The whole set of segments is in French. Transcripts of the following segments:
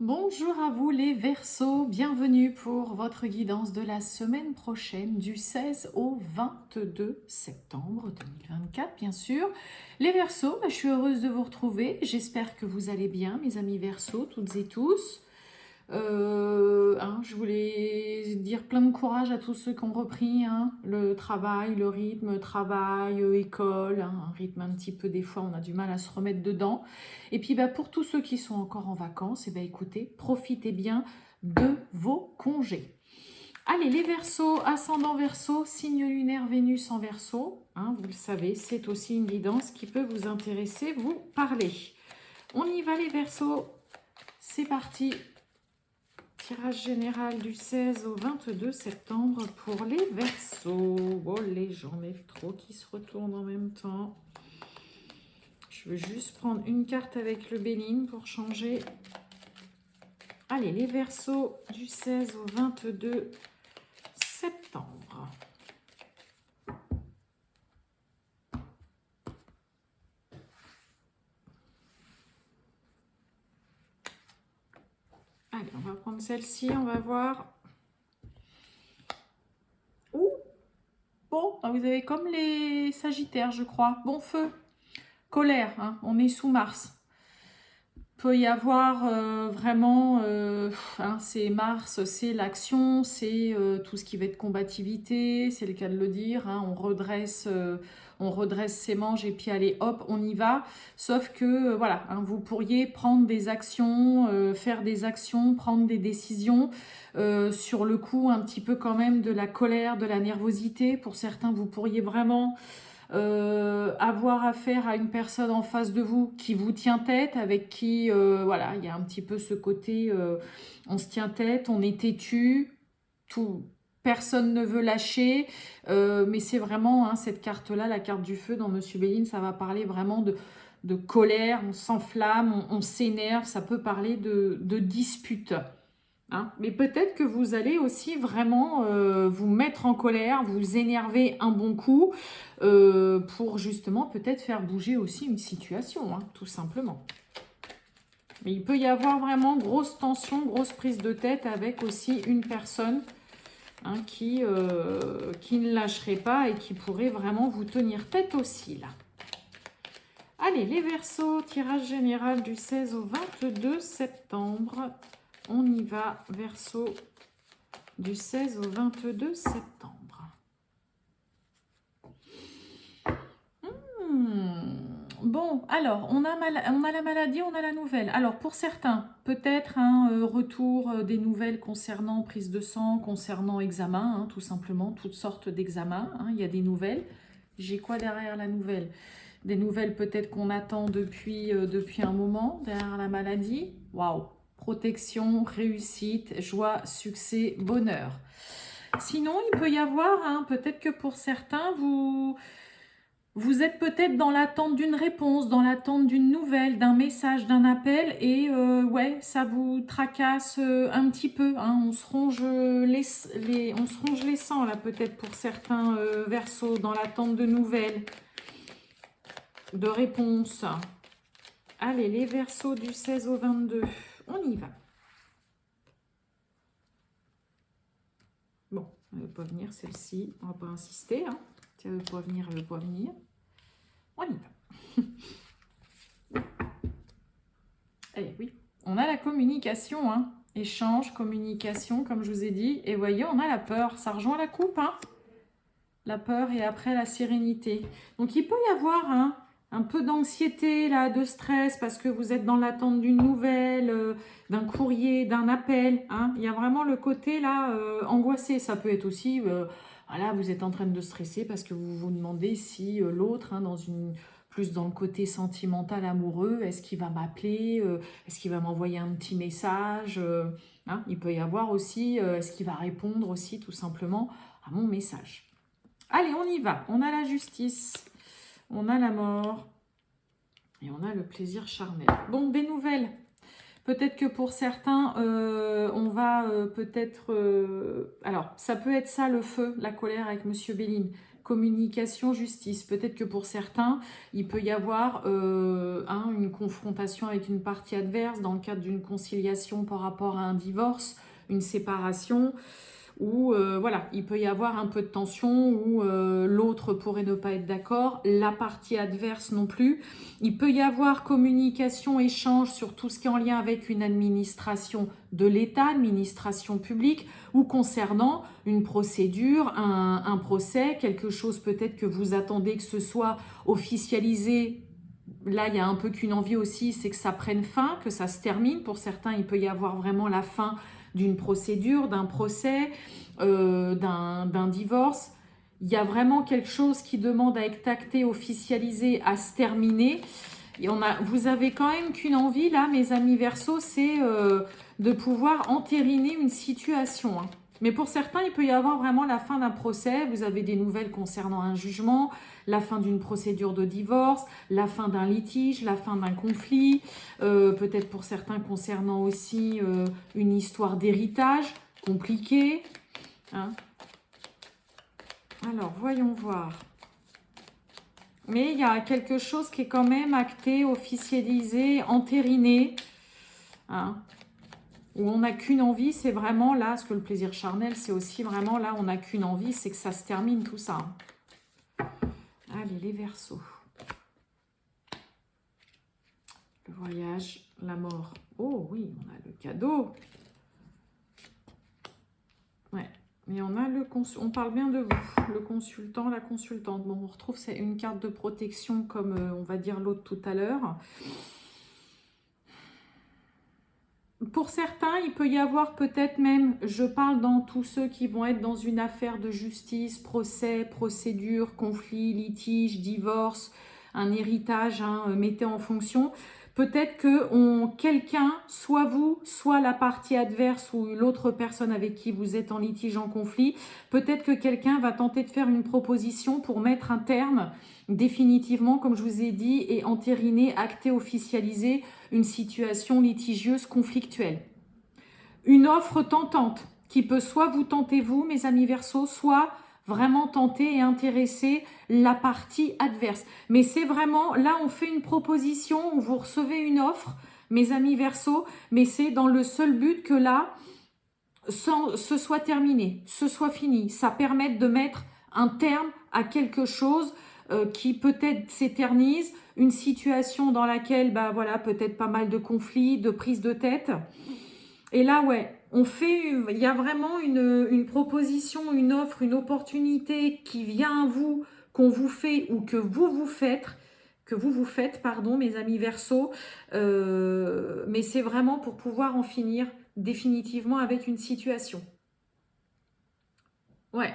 Bonjour à vous les Verseaux, bienvenue pour votre guidance de la semaine prochaine du 16 au 22 septembre 2024 bien sûr. Les Verseaux, je suis heureuse de vous retrouver, j'espère que vous allez bien mes amis Verseaux, toutes et tous. Je voulais dire plein de courage à tous ceux qui ont repris le travail, le rythme, travail, école, un rythme un petit peu, des fois on a du mal à se remettre dedans. Et puis pour tous ceux qui sont encore en vacances, écoutez, profitez bien de vos congés. Allez, les Verseaux, ascendant Verseau, signe lunaire Vénus en Verseau, vous le savez, c'est aussi une guidance qui peut vous intéresser, vous parler. On y va les Verseaux, c'est parti. Tirage général du 16 au 22 septembre pour les Verseaux. Oh, les j'en ai trop qui se retournent en même temps. Je veux juste prendre une carte avec le Béline pour changer. Allez, les Verseaux du 16 au 22 septembre. Allez, on va prendre celle-ci, on va voir. Ouh, bon, vous avez comme les Sagittaires, je crois. Bon feu, colère, on est sous Mars. Peut y avoir vraiment, c'est Mars, c'est l'action, c'est tout ce qui va être combativité, c'est le cas de le dire, on redresse ses manches et puis allez hop, on y va. Sauf que voilà, vous pourriez prendre des actions, faire des actions, prendre des décisions sur le coup un petit peu quand même de la colère, de la nervosité. Pour certains, vous pourriez vraiment avoir affaire à une personne en face de vous qui vous tient tête, avec qui, voilà, il y a un petit peu ce côté, on se tient tête, on est têtu, personne ne veut lâcher, mais c'est vraiment cette carte-là, la carte du feu dans Monsieur Béline, ça va parler vraiment de colère, on s'enflamme, on s'énerve, ça peut parler de dispute. Mais peut-être que vous allez aussi vraiment vous mettre en colère, vous énerver un bon coup pour justement peut-être faire bouger aussi une situation, tout simplement. Mais il peut y avoir vraiment grosse tension, grosse prise de tête avec aussi une personne qui ne lâcherait pas et qui pourrait vraiment vous tenir tête aussi là. Allez, les Verseaux, tirage général du 16 au 22 septembre. On y va, Verseau, du 16 au 22 septembre. Bon, alors, on a la maladie, on a la nouvelle. Alors, pour certains, peut-être un retour des nouvelles concernant prise de sang, concernant examen, tout simplement, toutes sortes d'examens. Il y a des nouvelles. J'ai quoi derrière la nouvelle? Des nouvelles peut-être qu'on attend depuis un moment, derrière la maladie. Waouh! Protection, réussite, joie, succès, bonheur. Sinon, il peut y avoir, peut-être que pour certains, vous êtes peut-être dans l'attente d'une réponse, dans l'attente d'une nouvelle, d'un message, d'un appel, et ouais, ça vous tracasse un petit peu. On se ronge les sangs, là, peut-être pour certains Verseaux, dans l'attente de nouvelles, de réponses. Allez, les Verseaux du 16 au 22, on y va. Bon, elle ne veut pas venir celle-ci, on ne va pas insister. Si elle ne veut pas venir, elle ne veut pas venir. On y va. Eh oui, on a la communication, échange, communication, comme je vous ai dit. Et voyez, on a la peur, ça rejoint la coupe, la peur et après la sérénité. Donc il peut y avoir un peu d'anxiété, là, de stress, parce que vous êtes dans l'attente d'une nouvelle, d'un courrier, d'un appel. Il y a vraiment le côté, là, angoissé. Ça peut être aussi, voilà, vous êtes en train de stresser parce que vous vous demandez si l'autre, plus dans le côté sentimental, amoureux, est-ce qu'il va m'appeler, est-ce qu'il va m'envoyer un petit message, il peut y avoir aussi, est-ce qu'il va répondre aussi, tout simplement, à mon message. Allez, on y va. On a la justice, on a la mort et on a le plaisir charnel. Bon, des nouvelles. Peut-être que pour certains, on va peut-être... alors, ça peut être ça, le feu, la colère avec Monsieur Béline. communication, justice. Peut-être que pour certains, il peut y avoir une confrontation avec une partie adverse dans le cadre d'une conciliation par rapport à un divorce, une séparation, où voilà, il peut y avoir un peu de tension, où l'autre pourrait ne pas être d'accord, la partie adverse non plus. Il peut y avoir communication, échange sur tout ce qui est en lien avec une administration de l'État, administration publique, ou concernant une procédure, un procès, quelque chose peut-être que vous attendez que ce soit officialisé. Là, il y a un peu qu'une envie aussi, c'est que ça prenne fin, que ça se termine. Pour certains, il peut y avoir vraiment la fin d'une procédure, d'un procès, d'un divorce. Il y a vraiment quelque chose qui demande à être acté, officialisé, à se terminer. Et vous avez quand même qu'une envie, là, mes amis Verseau, c'est de pouvoir entériner une situation. Hein. Mais pour certains, il peut y avoir vraiment la fin d'un procès. Vous avez des nouvelles concernant un jugement, la fin d'une procédure de divorce, la fin d'un litige, la fin d'un conflit. Peut-être pour certains concernant aussi une histoire d'héritage compliquée. Hein. Alors, voyons voir. Mais il y a quelque chose qui est quand même acté, officialisé, entériné. Hein. Où on n'a qu'une envie, c'est vraiment là, parce que le plaisir charnel, c'est aussi vraiment là, on n'a qu'une envie, c'est que ça se termine tout ça. Allez, les Verseaux. Le voyage, la mort. Oh oui, on a le cadeau. Ouais, mais on a on parle bien de vous, le consultant, la consultante. Bon, on retrouve c'est une carte de protection comme on va dire l'autre tout à l'heure. Pour certains, il peut y avoir peut-être même, je parle dans tous ceux qui vont être dans une affaire de justice, procès, procédure, conflit, litige, divorce, un héritage, hein, mettez en fonction. Peut-être que quelqu'un, soit vous, soit la partie adverse ou l'autre personne avec qui vous êtes en litige, en conflit, peut-être que quelqu'un va tenter de faire une proposition pour mettre un terme définitivement, comme je vous ai dit, et entériner, acter, officialiser une situation litigieuse, conflictuelle. Une offre tentante qui peut soit vous tenter vous, mes amis Verseaux, soit vraiment tenter et intéresser la partie adverse. Mais c'est vraiment, là on fait une proposition où vous recevez une offre, mes amis Verseaux, mais c'est dans le seul but que là, ce soit terminé, ce soit fini. Ça permet de mettre un terme à quelque chose qui peut-être s'éternise, une situation dans laquelle, bah voilà, peut-être pas mal de conflits, de prises de tête. Et là, ouais, il y a vraiment une proposition, une offre, une opportunité qui vient à vous, qu'on vous fait ou que vous faites, pardon, mes amis Verseaux. Mais c'est vraiment pour pouvoir en finir définitivement avec une situation. Ouais.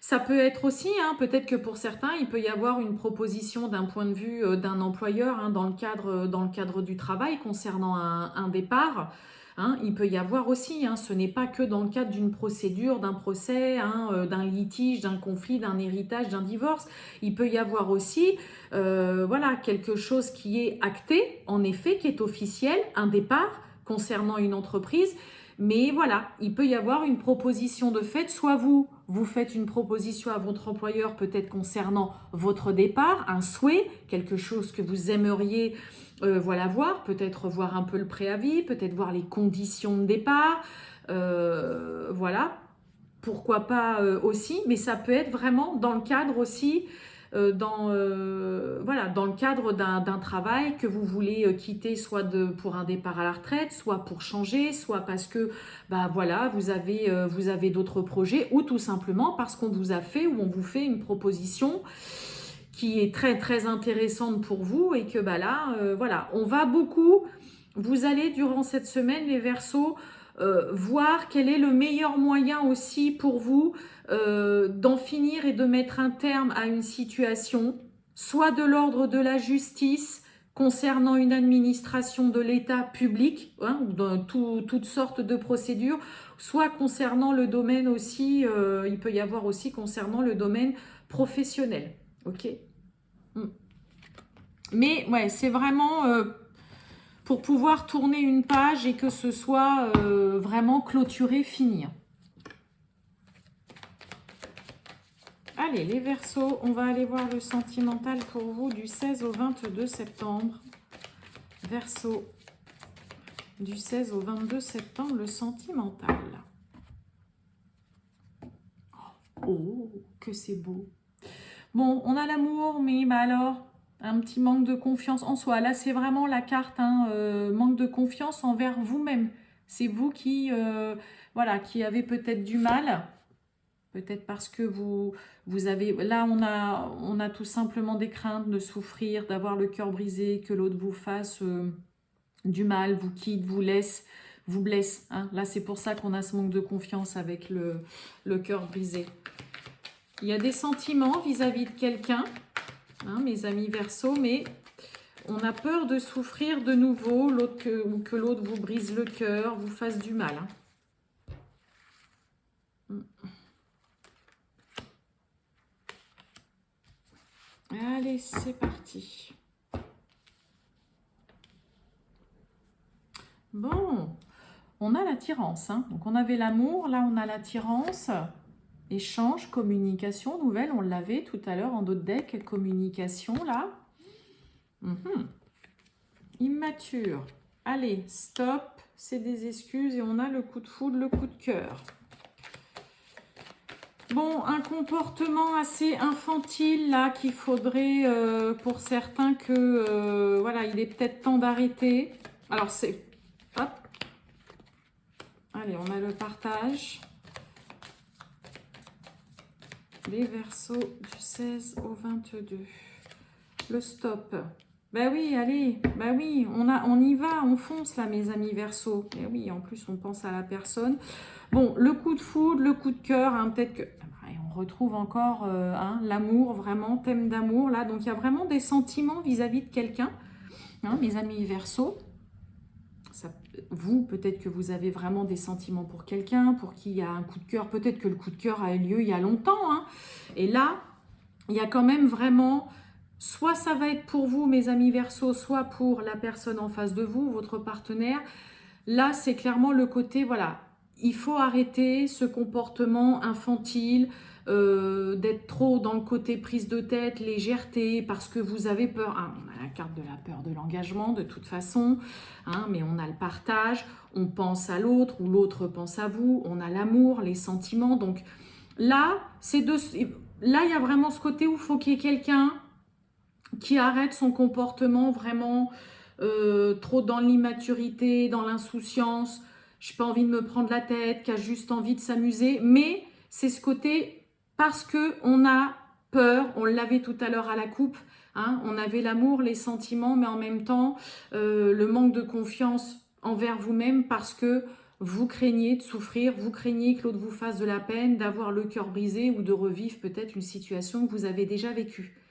Ça peut être aussi, hein, peut-être que pour certains, il peut y avoir une proposition d'un point de vue d'un employeur hein, dans le cadre du travail concernant un départ. Hein, il peut y avoir aussi, hein, ce n'est pas que dans le cadre d'une procédure, d'un procès, hein, d'un litige, d'un conflit, d'un héritage, d'un divorce. Il peut y avoir aussi voilà, quelque chose qui est acté, en effet, qui est officiel, un départ concernant une entreprise. Mais voilà, il peut y avoir une proposition de fait, soit vous faites une proposition à votre employeur peut-être concernant votre départ, un souhait, quelque chose que vous aimeriez voilà, voir, peut-être voir un peu le préavis, peut-être voir les conditions de départ, voilà, pourquoi pas aussi, mais ça peut être vraiment dans le cadre aussi voilà, dans le cadre d'un travail que vous voulez quitter soit pour un départ à la retraite, soit pour changer, soit parce que bah, voilà, vous avez d'autres projets ou tout simplement parce qu'on vous a fait ou on vous fait une proposition qui est très très intéressante pour vous et que bah, là, voilà, on va beaucoup, vous allez durant cette semaine les Verseaux, voir quel est le meilleur moyen aussi pour vous d'en finir et de mettre un terme à une situation, soit de l'ordre de la justice concernant une administration de l'État public, hein, dans toutes sortes de procédures, soit concernant le domaine aussi, il peut y avoir aussi concernant le domaine professionnel. Ok. Mais ouais, c'est vraiment pour pouvoir tourner une page et que ce soit vraiment clôturé, fini. Allez. Allez, les Verseaux, on va aller voir le sentimental pour vous du 16 au 22 septembre. Verseaux, du 16 au 22 septembre, le sentimental. Oh, que c'est beau. Bon, on a l'amour, mais bah alors, un petit manque de confiance en soi. Là, c'est vraiment la carte, hein, manque de confiance envers vous-même. C'est vous qui, voilà, qui avez peut-être du mal. Peut-être parce que vous avez... Là, on a tout simplement des craintes de souffrir, d'avoir le cœur brisé, que l'autre vous fasse du mal, vous quitte, vous laisse, vous blesse. Hein. Là, c'est pour ça qu'on a ce manque de confiance avec le cœur brisé. Il y a des sentiments vis-à-vis de quelqu'un, hein, mes amis Verseaux, mais on a peur de souffrir de nouveau, ou que l'autre vous brise le cœur, vous fasse du mal. Hein. Allez, c'est parti. Bon, on a l'attirance. Hein. Donc, on avait l'amour, là, on a l'attirance. Échange, communication, nouvelle. On l'avait tout à l'heure en d'autres decks. Communication, là. Immature. Allez, stop. C'est des excuses et on a le coup de foudre, le coup de cœur. Bon, un comportement assez infantile, là, qu'il faudrait, pour certains, que, voilà, il est peut-être temps d'arrêter. Alors, c'est... Hop. Allez, on a le partage. Les Verseaux du 16 au 22. Le stop. Ben oui, allez, ben oui, on y va, on fonce là, mes amis Verseaux. Et oui, en plus, on pense à la personne. Bon, le coup de foudre, le coup de cœur, hein, peut-être que... On retrouve encore hein, l'amour, vraiment, thème d'amour, là. Donc, il y a vraiment des sentiments vis-à-vis de quelqu'un, hein, mes amis Verseaux. Vous, peut-être que vous avez vraiment des sentiments pour quelqu'un, pour qui il y a un coup de cœur. Peut-être que le coup de cœur a eu lieu il y a longtemps. Hein. Et là, il y a quand même vraiment... Soit ça va être pour vous, mes amis Verseaux, soit pour la personne en face de vous, votre partenaire. Là, c'est clairement le côté, voilà, il faut arrêter ce comportement infantile, d'être trop dans le côté prise de tête, légèreté, parce que vous avez peur. Hein, on a la carte de la peur de l'engagement, de toute façon, hein, mais on a le partage, on pense à l'autre ou l'autre pense à vous, on a l'amour, les sentiments. Donc là, là, il y a vraiment ce côté où il faut qu'il y ait quelqu'un qui arrête son comportement vraiment trop dans l'immaturité, dans l'insouciance. Je n'ai pas envie de me prendre la tête, qui a juste envie de s'amuser. Mais c'est ce côté... Parce qu'on a peur, on l'avait tout à l'heure à la coupe, hein, on avait l'amour, les sentiments, mais en même temps, le manque de confiance envers vous-même parce que vous craignez de souffrir, vous craignez que l'autre vous fasse de la peine, d'avoir le cœur brisé ou de revivre peut-être une situation que vous avez déjà vécue.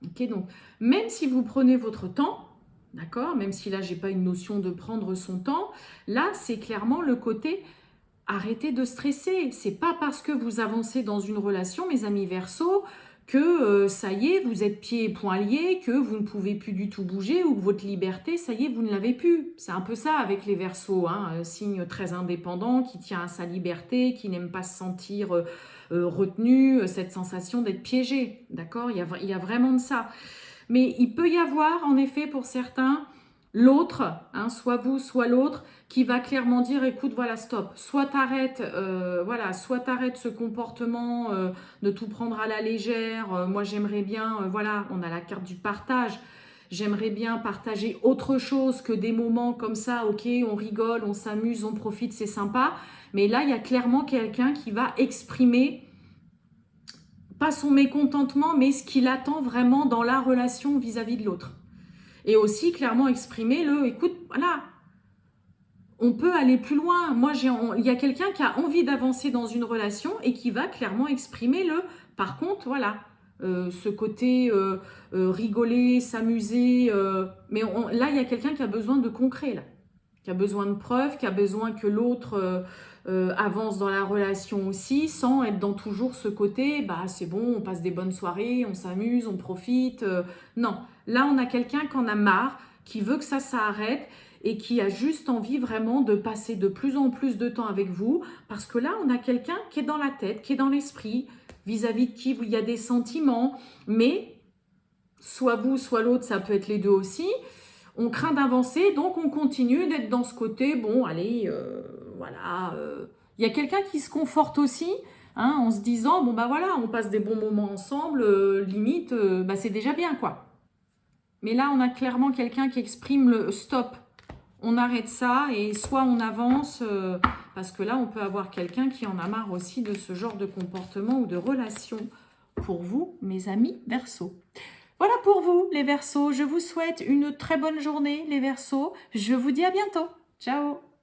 Okay, donc, même si vous prenez votre temps, d'accord, même si là, je n'ai pas une notion de prendre son temps, là, c'est clairement le côté... Arrêtez de stresser. C'est pas parce que vous avancez dans une relation, mes amis Verseaux, que ça y est, vous êtes pieds et poings liés, que vous ne pouvez plus du tout bouger ou que votre liberté, ça y est, vous ne l'avez plus. C'est un peu ça avec les Verseaux, hein, signe très indépendant, qui tient à sa liberté, qui n'aime pas se sentir retenu, cette sensation d'être piégé. D'accord ? Il y a vraiment de ça. Mais il peut y avoir, en effet, pour certains, l'autre, hein, soit vous, soit l'autre, qui va clairement dire, écoute, voilà, stop. Soit t'arrêtes, soit t'arrêtes ce comportement de tout prendre à la légère. Moi, j'aimerais bien, voilà, on a la carte du partage. J'aimerais bien partager autre chose que des moments comme ça. Ok, on rigole, on s'amuse, on profite, c'est sympa. Mais là, il y a clairement quelqu'un qui va exprimer pas son mécontentement, mais ce qu'il attend vraiment dans la relation vis-à-vis de l'autre. Et aussi clairement exprimer écoute, voilà, on peut aller plus loin. Moi, il y a quelqu'un qui a envie d'avancer dans une relation et qui va clairement exprimer par contre, voilà, ce côté rigoler, s'amuser. Mais là, il y a quelqu'un qui a besoin de concret, là, qui a besoin de preuves, qui a besoin que l'autre avance dans la relation aussi, sans être dans toujours ce côté, bah c'est bon, on passe des bonnes soirées, on s'amuse, on profite. Non, là, on a quelqu'un qui en a marre, qui veut que ça s'arrête et qui a juste envie vraiment de passer de plus en plus de temps avec vous, parce que là, on a quelqu'un qui est dans la tête, qui est dans l'esprit, vis-à-vis de qui il y a des sentiments, mais soit vous, soit l'autre, ça peut être les deux aussi. On craint d'avancer, donc on continue d'être dans ce côté, bon, allez, voilà. Il y a quelqu'un qui se conforte aussi, hein, en se disant, bon, bah voilà, on passe des bons moments ensemble, limite, bah, c'est déjà bien, quoi. Mais là, on a clairement quelqu'un qui exprime le stop. On arrête ça et soit on avance, parce que là, on peut avoir quelqu'un qui en a marre aussi de ce genre de comportement ou de relation. Pour vous, mes amis Verseaux. Voilà pour vous, les Verseaux. Je vous souhaite une très bonne journée, les Verseaux. Je vous dis à bientôt. Ciao!